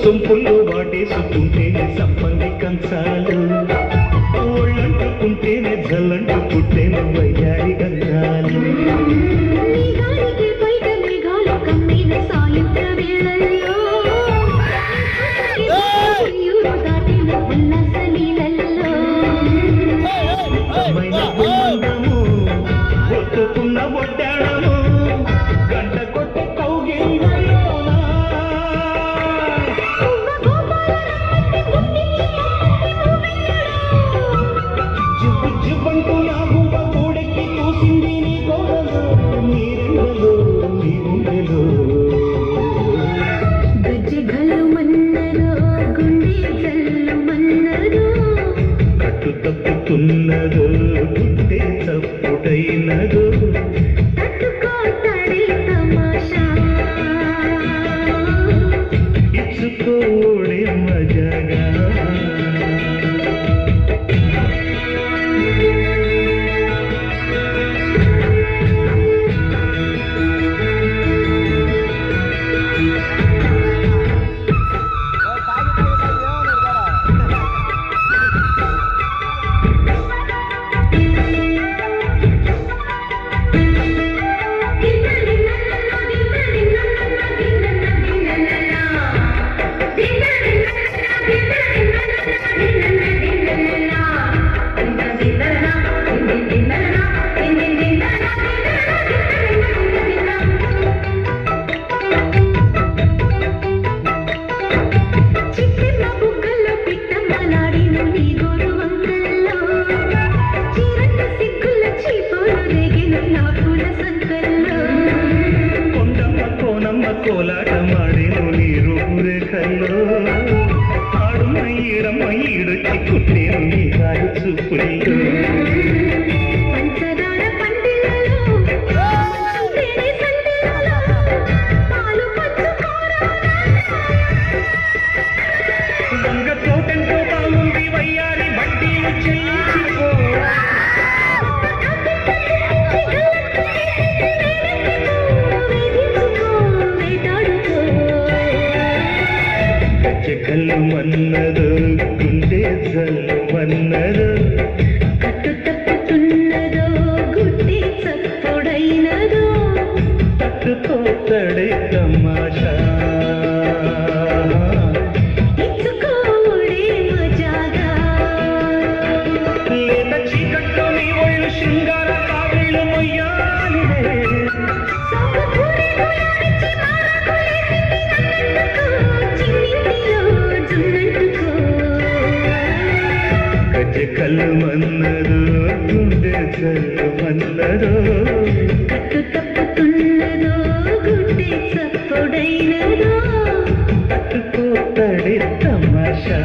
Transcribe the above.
సొంపుల్లో వాటేసుకుంటేనే సంపంగి కంచాలు ఒళ్ళంటుకుంటేనే జల్లంటుకుంటేనే వయ్యారి గంగాలు ఒట్టుకున్న ఒడ్డాడము గంట కొట్టి కౌగిల్లోనా జివ్వు జివ్వంటూ నా గుంప కూడెక్కి చూసింది నీ గోడలో నీ రెండలో నీ గుండెలో గజ్జెగలు మన్నదో గుండె జల్లు మన్నదో కట్టు తప్పుతున్నదో గుడ్డే తప్పుడైనదో తట్టుకోతడే తమాషా ఇచ్చుకోడే మజాగా కోలాటమాడేను నీ రూపురేఖల్లో ఆడున్న ఈడమ్మ ఈడొచ్చి కుట్టేను నీ గాలి చూపుల్లో పంచదార పండిలలో తేనె సండిలలో పాలు పంచుకోరా దొంగ తోటంతో బాగుంది వయ్యారి వడ్డీలు చెల్లించిపో గజ్జెగలు మన్నదో గుండె జల్లు మన్నదో కట్టు తప్పుతున్నదో గుడ్డి చప్పుడైనదో తట్టుకోతడే తమాషా ఇచ్చుకోడే మజాగా లేత చీకట్లో నీ ఒళ్ళు శృంగార కావిళ్ళు మొయ్యాలిలే గజ్జెగలు మన్నదో గుండె జల్లు మన్నదో కట్టు తప్పుతున్నదో గుడ్డి చప్పుడైనదో తట్టుకోతడే తమాషా